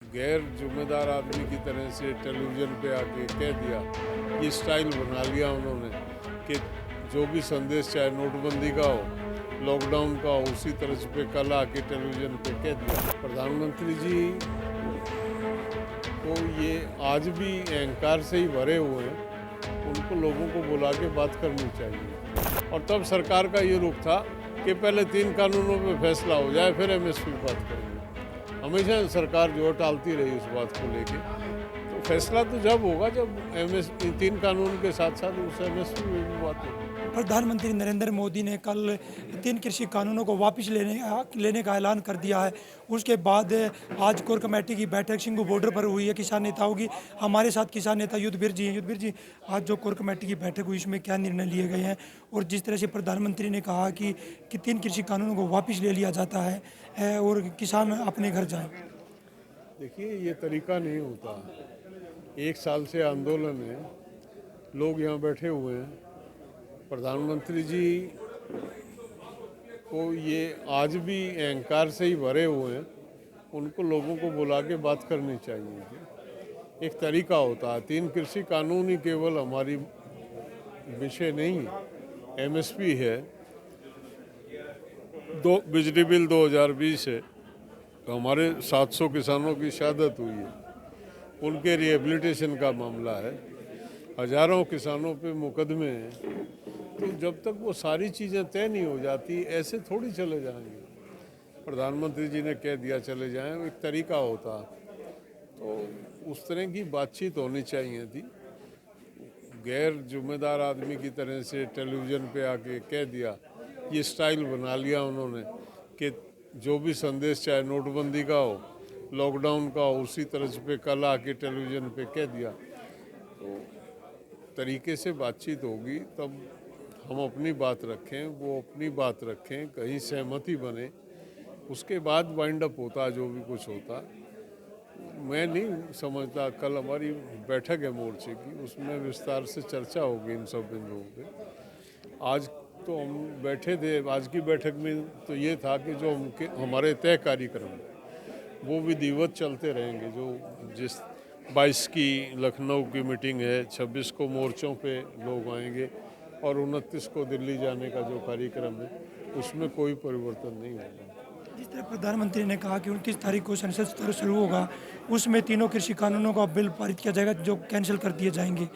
गैर जिम्मेदार आदमी की तरह से टेलीविज़न पे आके कह दिया, ये स्टाइल बना लिया उन्होंने कि जो भी संदेश चाहे नोटबंदी का हो, लॉकडाउन का हो, उसी तरह पे कल आके टेलीविज़न पे कह दिया। प्रधानमंत्री जी को ये आज भी अहंकार से ही भरे हुए हैं, उनको लोगों को बुला के बात करनी चाहिए। और तब सरकार का ये रुख था कि पहले 3 कानूनों पे फैसला हो जाए फिर एमएसपी की बात करेंगे। हमेशा सरकार जो है टालती रही उस बात को लेके। तो फैसला तो जब होगा जब एमएसपी 3 कानून के साथ साथ उस एमएसपी में भी बात होगी। प्रधानमंत्री नरेंद्र मोदी ने कल 3 कृषि कानूनों को वापस लेने का ऐलान कर दिया है। उसके बाद आज कोर कमेटी की बैठक सिंघू बॉर्डर पर हुई है किसान नेताओं की। हमारे साथ किसान नेता युद्धवीर जी हैं। युद्धवीर जी, आज जो कोर कमेटी की बैठक हुई इसमें क्या निर्णय लिए गए हैं, और जिस तरह से प्रधानमंत्री ने कहा कि 3 कृषि कानूनों को वापस ले लिया जाता है और किसान अपने घर जाएं। देखिए, ये तरीका नहीं होता। 1 साल से आंदोलन है, लोग यहाँ बैठे हुए हैं। प्रधानमंत्री जी को ये आज भी अहंकार से ही भरे हुए हैं, उनको लोगों को बुला के बात करनी चाहिए। एक तरीका होता है। 3 कृषि कानून ही केवल हमारी विषय नहीं, एमएसपी है, बिजली बिल 2020 है, तो हमारे 700 किसानों की शहादत हुई है, उनके रिहेबिलिटेशन का मामला है, हजारों किसानों पे मुकदमे हैं। तो जब तक वो सारी चीज़ें तय नहीं हो जाती, ऐसे थोड़ी चले जाएंगे। प्रधानमंत्री जी ने कह दिया चले जाएं, वो एक तरीका होता। तो उस तरह की बातचीत होनी चाहिए थी। गैर जिम्मेदार आदमी की तरह से टेलीविज़न पे आके कह दिया, ये स्टाइल बना लिया उन्होंने कि जो भी संदेश चाहे नोटबंदी का हो, लॉकडाउन का हो, उसी तरह पे कल आके टेलीविज़न पे कह दिया। तो तरीके से बातचीत होगी, तब हम अपनी बात रखें, वो अपनी बात रखें, कहीं सहमति बने, उसके बाद वाइंड अप होता जो भी कुछ होता। मैं नहीं समझता, कल हमारी बैठक है मोर्चे की, उसमें विस्तार से चर्चा होगी इन सब बिंदुओं पे। आज तो हम बैठे थे, आज की बैठक में तो ये था कि जो हमारे तय कार्यक्रम वो विधिवत चलते रहेंगे। जो जिस 22 की लखनऊ की मीटिंग है, 26 को मोर्चों पे लोग आएंगे और 29 को दिल्ली जाने का जो कार्यक्रम है उसमें कोई परिवर्तन नहीं होगा। जिस तरह प्रधानमंत्री ने कहा कि 29 तारीख को संसद सत्र शुरू होगा, उसमें तीनों कृषि कानूनों का बिल पारित किया जाएगा जो कैंसिल कर दिए जाएंगे।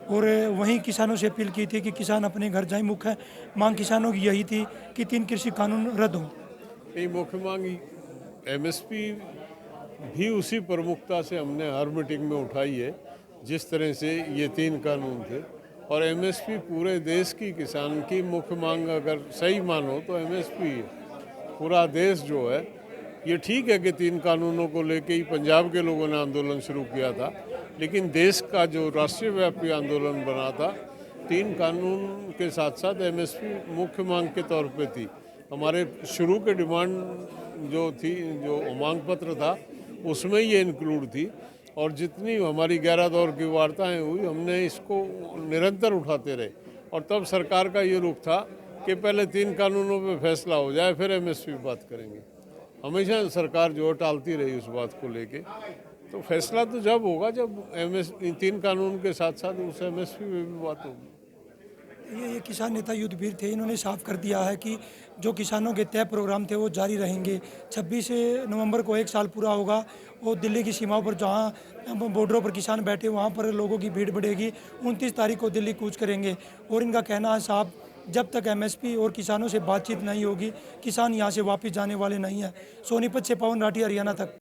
और वहीं किसानों से अपील की थी कि किसान अपने घर जाएं। मुख्य मांग किसानों की यही थी कि 3 कृषि कानून रद्द हों। यही मुख्य मांग एमएसपी भी उसी प्रमुखता से हमने हर मीटिंग में उठाई है जिस तरह से ये 3 कानून थे। और एमएसपी पूरे देश की किसान की मुख्य मांग अगर सही मानो तो एमएसपी है। पूरा देश जो है, ये ठीक है कि 3 कानूनों को लेके ही पंजाब के लोगों ने आंदोलन शुरू किया था, लेकिन देश का जो राष्ट्रीय व्यापी आंदोलन बना था, 3 कानून के साथ साथ एमएसपी मुख्य मांग के तौर पे थी। हमारे शुरू के डिमांड जो थी, जो मांग पत्र था, उसमें ये इंक्लूड थी। और जितनी हमारी 11 दौर की वार्ताएं हुई, हमने इसको निरंतर उठाते रहे। और तब सरकार का ये रुख था कि पहले 3 कानूनों पे फैसला हो जाए फिर एमएसपी की बात करेंगे। हमेशा सरकार जो है टालती रही उस बात को लेके। तो फैसला तो जब होगा जब 3 कानून के साथ साथ उस एमएसपी में भी बात होगी। ये किसान नेता युद्धवीर थे, इन्होंने साफ कर दिया है कि जो किसानों के तय प्रोग्राम थे वो जारी रहेंगे। 26 नवंबर को 1 साल पूरा होगा और दिल्ली की सीमाओं पर जहां बॉर्डरों पर किसान बैठे वहां पर लोगों की भीड़ बढ़ेगी। 29 तारीख को दिल्ली कूच करेंगे। और इनका कहना है साहब, जब तक एमएसपी और किसानों से बातचीत नहीं होगी, किसान यहाँ से वापस जाने वाले नहीं हैं। सोनीपत से पवन राठी, हरियाणा तक।